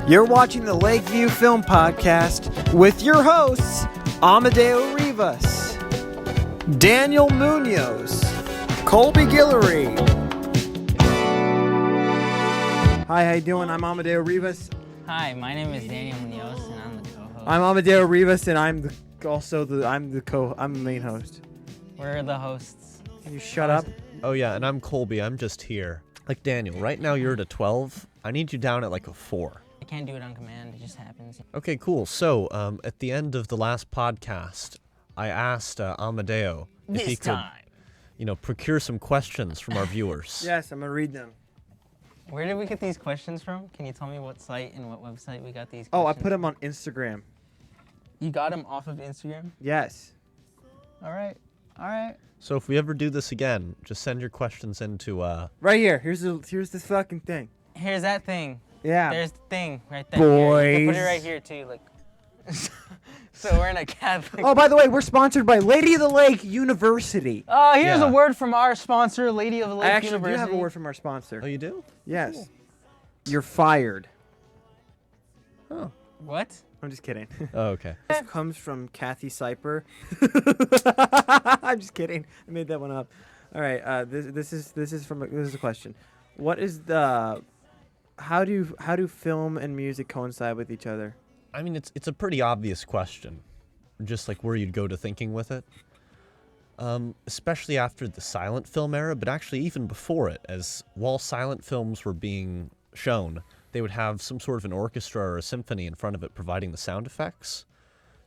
You're watching the Lakeview Film Podcast with your hosts, Amadeo Rivas, Daniel Munoz, Colby Guillory. Hi, how you doing? I'm Amadeo Rivas. Hi, my name is Daniel Munoz, and I'm the co-host. I'm Amadeo Rivas, and I'm the main host. We're the hosts. Can you shut up? Oh yeah, and I'm Colby. I'm just here. Like Daniel, right now you're at a 12. I need you down at like a 4. I can't do it on command. It just happens. Okay, cool. So, at the end of the last podcast, I asked Amadeo if he could, procure some questions from our viewers. Yes, I'm gonna read them. Where did we get these questions from? Can you tell me what site and what website we got these questions? Oh, I put them on Instagram. You got them off of Instagram? Yes. All right. So if we ever do this again, just send your questions into Right here. Here's the fucking thing. Here's that thing. Yeah. There's the thing right there. Boys. Here, you can put it right here too. Like. So we're in a Catholic. Oh, by the way, we're sponsored by Lady of the Lake University. Oh, here's Yeah. a word from our sponsor, Lady of the Lake I actually University. do have a word from our sponsor. Oh, you do? Yes. Cool. You're fired. Oh. What? I'm just kidding. Oh, okay. This comes from Kathy Syper. I'm just kidding. I made that one up. All right. This is a question. What is the how do film and music coincide with each other? I mean, it's a pretty obvious question, just like where you'd go to thinking with it. Especially after the silent film era, but actually even before it, as while silent films were being shown, they would have some sort of an orchestra or a symphony in front of it providing the sound effects.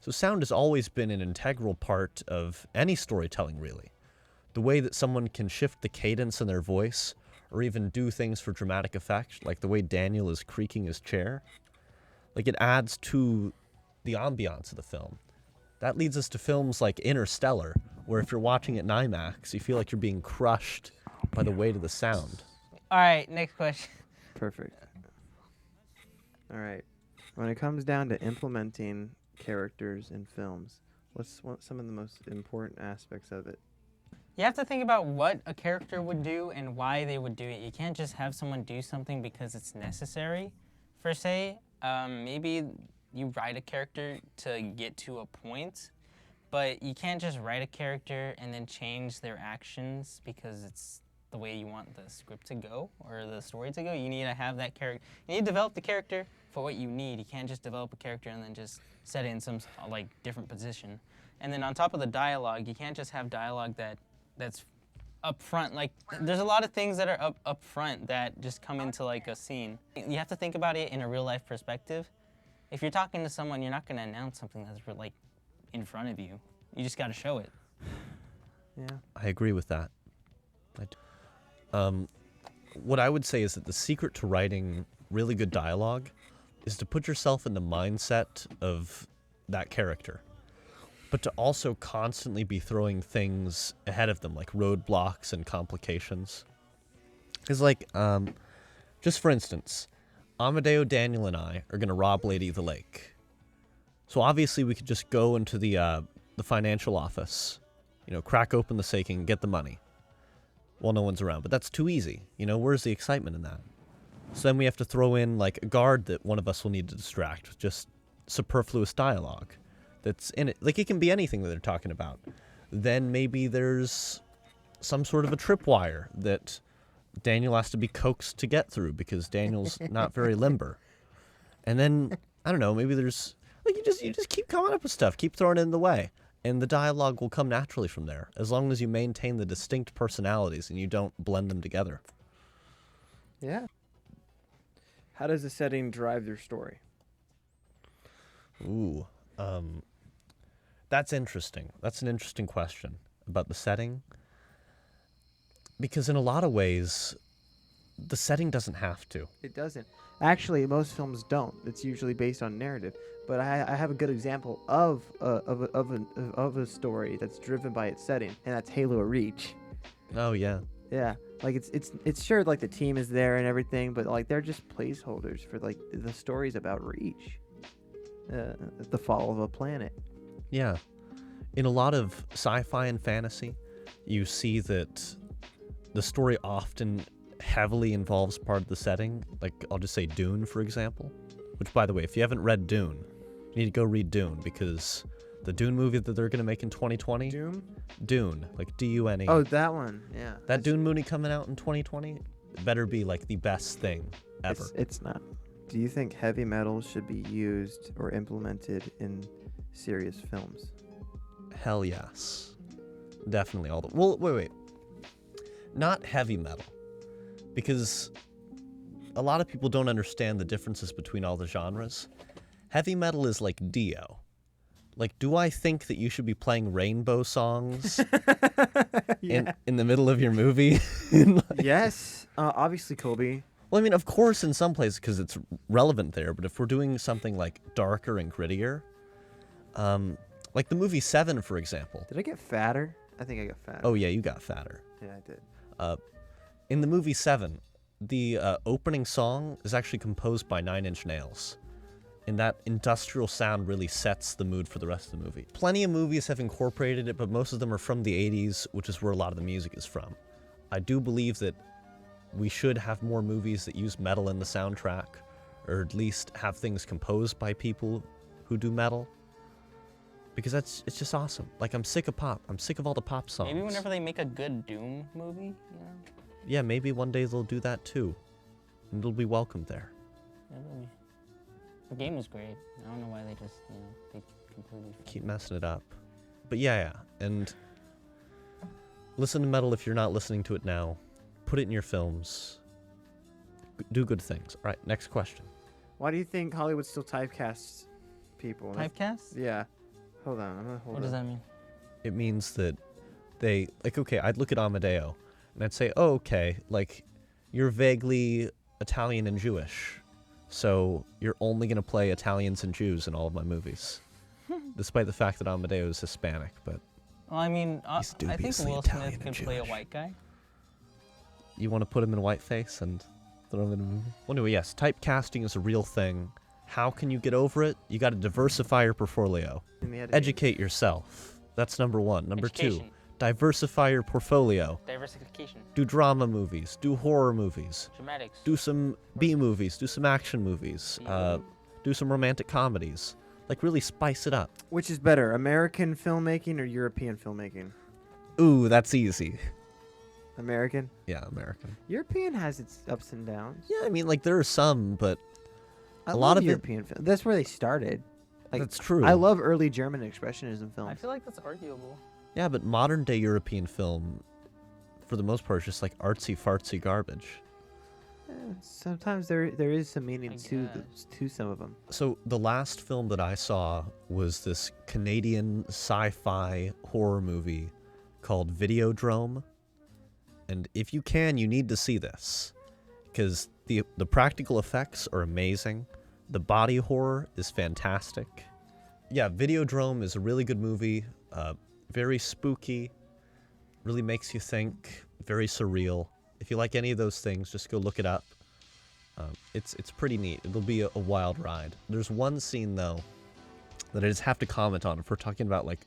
So sound has always been an integral part of any storytelling, really. The way that someone can shift the cadence in their voice, or even do things for dramatic effect, like the way Daniel is creaking his chair. Like, it adds to the ambiance of the film. That leads us to films like Interstellar, where if you're watching it in IMAX, you feel like you're being crushed by the weight of the sound. All right, next question. Perfect. All right. When it comes down to implementing characters in films, what's some of the most important aspects of it? You have to think about what a character would do and why they would do it. You can't just have someone do something because it's necessary, per se. Maybe you write a character to get to a point, but you can't just write a character and then change their actions because it's the way you want the script to go or the story to go. You need to have that character. You need to develop the character for what you need. You can't just develop a character and then just set it in some different position. And then on top of the dialogue, you can't just have dialogue that's up front. Like, there's a lot of things that are up front that just come into like a scene. You have to think about it in a real life perspective. If you're talking to someone, you're not going to announce something that's like in front of you. You just got to show it. Yeah. I agree with that. What I would say is that the secret to writing really good dialogue is to put yourself in the mindset of that character, but to also constantly be throwing things ahead of them, like roadblocks and complications. Because, just for instance, Amadeo, Daniel, and I are going to rob Lady of the Lake. So obviously we could just go into the financial office, crack open the safe and get the money while no one's around. But that's too easy. Where's the excitement in that? So then we have to throw in, like, a guard that one of us will need to distract with just superfluous dialogue that's in it. Like, it can be anything that they're talking about. Then maybe there's some sort of a tripwire that Daniel has to be coaxed to get through because Daniel's not very limber. And then, I don't know, maybe there's, like, you just keep coming up with stuff, keep throwing it in the way. And the dialogue will come naturally from there, as long as you maintain the distinct personalities and you don't blend them together. Yeah. How does the setting drive their story? Ooh, that's interesting. That's an interesting question about the setting. Because in a lot of ways, the setting doesn't have to. It doesn't. Actually, most films don't. It's usually based on narrative. But I have a good example of a story that's driven by its setting, and that's Halo Reach. Oh, yeah. Yeah, like it's sure like the team is there and everything, but like they're just placeholders for like the stories about Reach, the fall of a planet. Yeah. In a lot of sci-fi and fantasy, you see that the story often heavily involves part of the setting. Like, I'll just say Dune, for example. Which, by the way, if you haven't read Dune, you need to go read Dune, because the Dune movie that they're going to make in 2020... Doom? Dune, like D-U-N-E. Oh, that one. Yeah. That Dune movie coming out in 2020 better be like the best thing ever. It's not. Do you think heavy metal should be used or implemented in serious films? Hell yes. Definitely all the... Well, wait. Not heavy metal. Because a lot of people don't understand the differences between all the genres. Heavy metal is like Dio. Like, do I think that you should be playing rainbow songs Yeah. in the middle of your movie? Yes. Obviously, Colby. Well, I mean, of course in some places because it's relevant there, but if we're doing something like darker and grittier, like the movie Seven, for example. Did I get fatter? I think I got fatter. Oh, yeah, you got fatter. Yeah, I did. In the movie Seven, the opening song is actually composed by Nine Inch Nails. And that industrial sound really sets the mood for the rest of the movie. Plenty of movies have incorporated it, but most of them are from the 80s, which is where a lot of the music is from. I do believe that we should have more movies that use metal in the soundtrack, or at least have things composed by people who do metal. Because it's just awesome. Like, I'm sick of pop. I'm sick of all the pop songs. Maybe whenever they make a good Doom movie, you know? Yeah, maybe one day they'll do that too. And it'll be welcomed there. Definitely. The game was great. I don't know why they just, they completely... Keep messing it up. But yeah. And listen to metal if you're not listening to it now. Put it in your films. Do good things. All right, next question. Why do you think Hollywood still typecasts people? Typecast? Yeah. Hold on. I'm gonna hold What does that mean? It means that they, like, okay, I'd look at Amadeo and I'd say, oh, okay, like, you're vaguely Italian and Jewish, so you're only going to play Italians and Jews in all of my movies. Despite the fact that Amadeo is Hispanic, but... Well, I mean, I He's think dubiously Will Italian Smith and could play a Jewish. white guy. You want to put him in whiteface and throw him in a movie? Well, anyway, yes, typecasting is a real thing. How can you get over it? You got to diversify your portfolio. In the editing. Educate yourself. That's number one. Number two, Education. diversify your portfolio. Diversification. Do drama movies. Do horror movies. Dramatics. Do some B movies. Do some action movies. Do some romantic comedies. Like, really spice it up. Which is better, American filmmaking or European filmmaking? Ooh, that's easy. American? Yeah, American. European has its ups and downs. Yeah, I mean, like, there are some, but I a love lot of it- European film. That's where they started. Like, that's true. I love early German expressionism I films. feel like that's arguable. Yeah, but modern day European film, for the most part, is just like artsy fartsy garbage. Sometimes there is some meaning I to some of them. So the last film that I saw was this Canadian sci-fi horror movie called Videodrome. And if you can, you need to see this, because the practical effects are amazing. The body horror is fantastic. Yeah, Videodrome is a really good movie. Very spooky. Really makes you think. Very surreal. If you like any of those things, just go look it up. It's pretty neat. It'll be a wild ride. There's one scene, though, that I just have to comment on if we're talking about, like,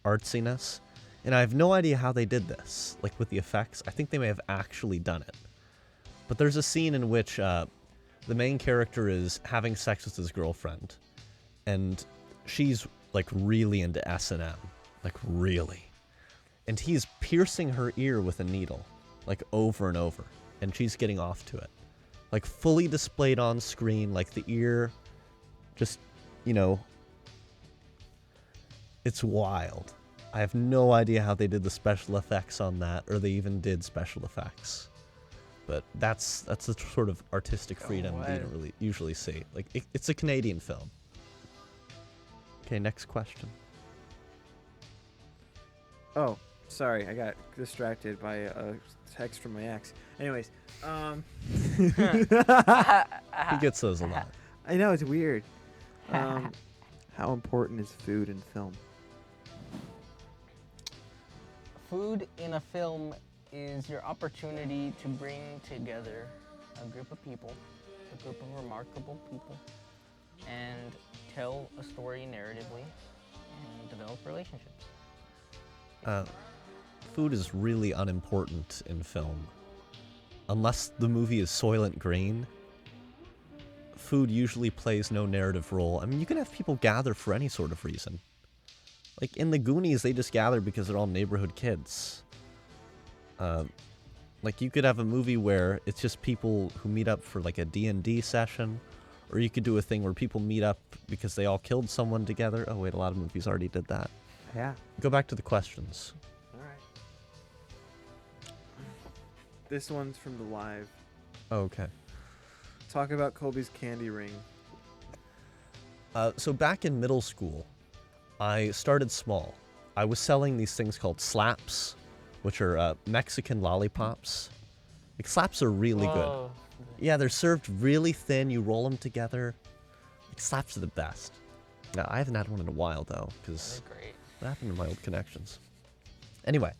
artsiness. And I have no idea how they did this, like, with the effects. I think they may have actually done it. But there's a scene in which the main character is having sex with his girlfriend. And she's, like, really into S&M. Like, really. And he's piercing her ear with a needle, like, over and over. And she's getting off to it. Like, fully displayed on screen, like, the ear just, it's wild. I have no idea how they did the special effects on that, or they even did special effects. But that's the sort of artistic freedom that you don't really usually see. Like, it's a Canadian film. Okay, next question. Oh, sorry, I got distracted by a text from my ex. Anyways, He gets those a lot. I know it's weird. How important is food in film? Food in a film is your opportunity to bring together a group of people, a group of remarkable people, and tell a story narratively and develop relationships. Food is really unimportant in film. Unless the movie is Soylent Green, food usually plays no narrative role. I mean, you can have people gather for any sort of reason. Like in the Goonies, they just gather because they're all neighborhood kids. Like you could have a movie where it's just people who meet up for like a D&D session, or you could do a thing where people meet up because they all killed someone together. Oh wait, a lot of movies already did that. Yeah. Go back to the questions. All right. This one's from the live. Oh, okay. Talk about Colby's candy ring. So back in middle school, I started small. I was selling these things called slaps, which are Mexican lollipops. Like, slaps are really good. Whoa. Yeah, they're served really thin. You roll them together. Like, slaps are the best. Now, I haven't had one in a while, though, because They're great. what happened to my old connections? Anyway,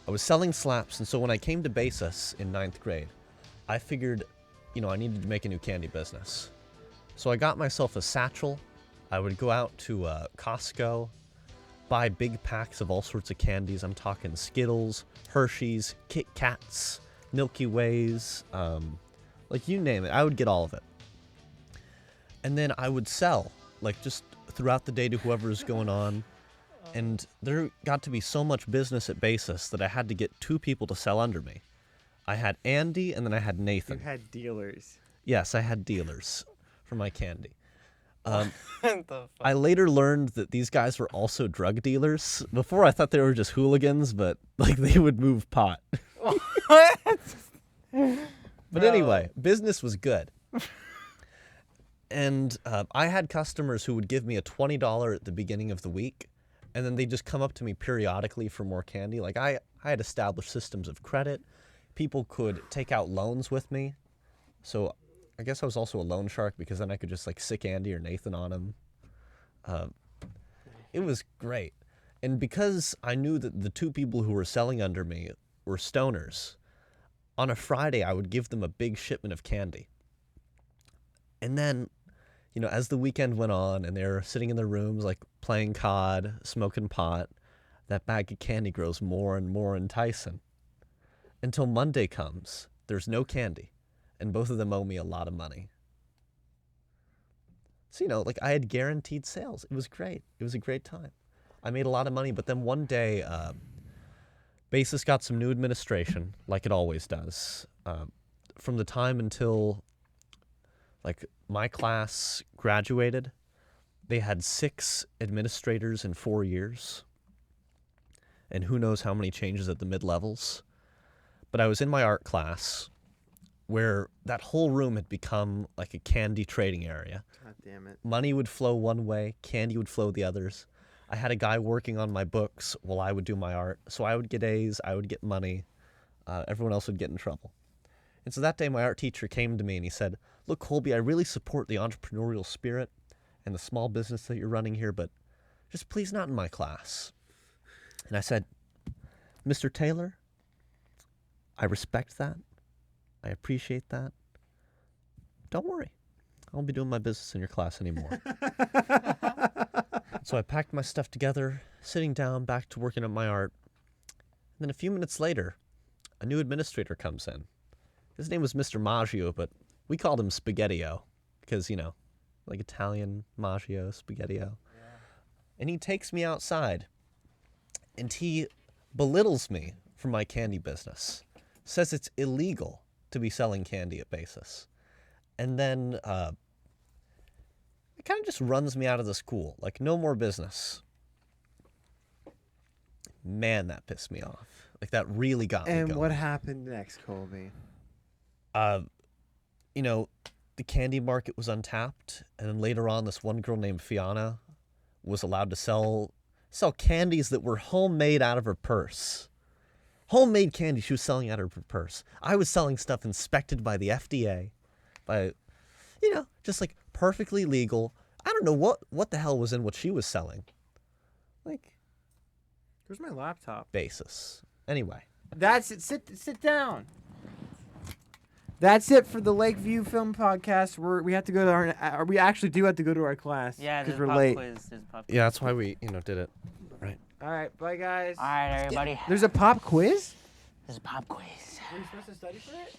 I was selling slaps, and so when I came to Basis in 9th grade, I figured, I needed to make a new candy business. So I got myself a satchel. I would go out to Costco, buy big packs of all sorts of candies. I'm talking Skittles, Hershey's, Kit Kats, Milky Ways, like you name it. I would get all of it. And then I would sell, like just throughout the day to whoever's going on. And there got to be so much business at Basis that I had to get 2 people to sell under me. I had Andy and then I had Nathan. You had dealers. Yes, I had dealers for my candy. What the fuck? I later learned that these guys were also drug dealers. Before I thought they were just hooligans, but like they would move pot. What? But anyway, business was good. And I had customers who would give me a $20 at the beginning of the week, and then they'd just come up to me periodically for more candy. Like I had established systems of credit. People could take out loans with me. So I guess I was also a loan shark because then I could just like sick Andy or Nathan on him. It was great. And because I knew that the 2 people who were selling under me were stoners, on a Friday I would give them a big shipment of candy. And then, as the weekend went on and they're sitting in their rooms like playing COD, smoking pot, that bag of candy grows more and more enticing. Until Monday comes, there's no candy, and both of them owe me a lot of money. So, like I had guaranteed sales. It was great. It was a great time. I made a lot of money, but then one day, Basis got some new administration, like it always does. From the time until, like, my class graduated, they had 6 administrators in 4 years, and who knows how many changes at the mid-levels. But I was in my art class, where that whole room had become like a candy trading area. God damn it. Money would flow one way, candy would flow the others. I had a guy working on my books while I would do my art. So I would get A's, I would get money, everyone else would get in trouble. And so that day my art teacher came to me and he said, "Look, Colby, I really support the entrepreneurial spirit and the small business that you're running here, but just please not in my class." And I said, "Mr. Taylor, I respect that. I appreciate that. Don't worry. I won't be doing my business in your class anymore." So I packed my stuff together, sitting down, back to working on my art. And then a few minutes later, a new administrator comes in. His name was Mr. Maggio, but we called him Spaghettio because, like Italian Maggio, Spaghettio. Yeah. And he takes me outside and he belittles me for my candy business. Says it's illegal to be selling candy at Basis. And then it kind of just runs me out of the school. Like, no more business. Man, that pissed me off. Like, that really got me going. And what happened next, Colby? The candy market was untapped. And then later on, this one girl named Fiona was allowed to sell candies that were homemade out of her purse. Homemade candy she was selling out of her purse. I was selling stuff inspected by the FDA, by, just like perfectly legal. I don't know what the hell was in what she was selling. Like, Where's my laptop? Basis. Anyway. That's it. Sit down. That's it for the Lakeview Film Podcast. We have to go to we actually do have to go to our class. Yeah, because there's we're a pop late. quiz. There's a pop quiz. Yeah, that's why we, did it. Right. All right, bye guys. All right, everybody. There's a pop quiz. There's a pop quiz. Were you supposed to study for it?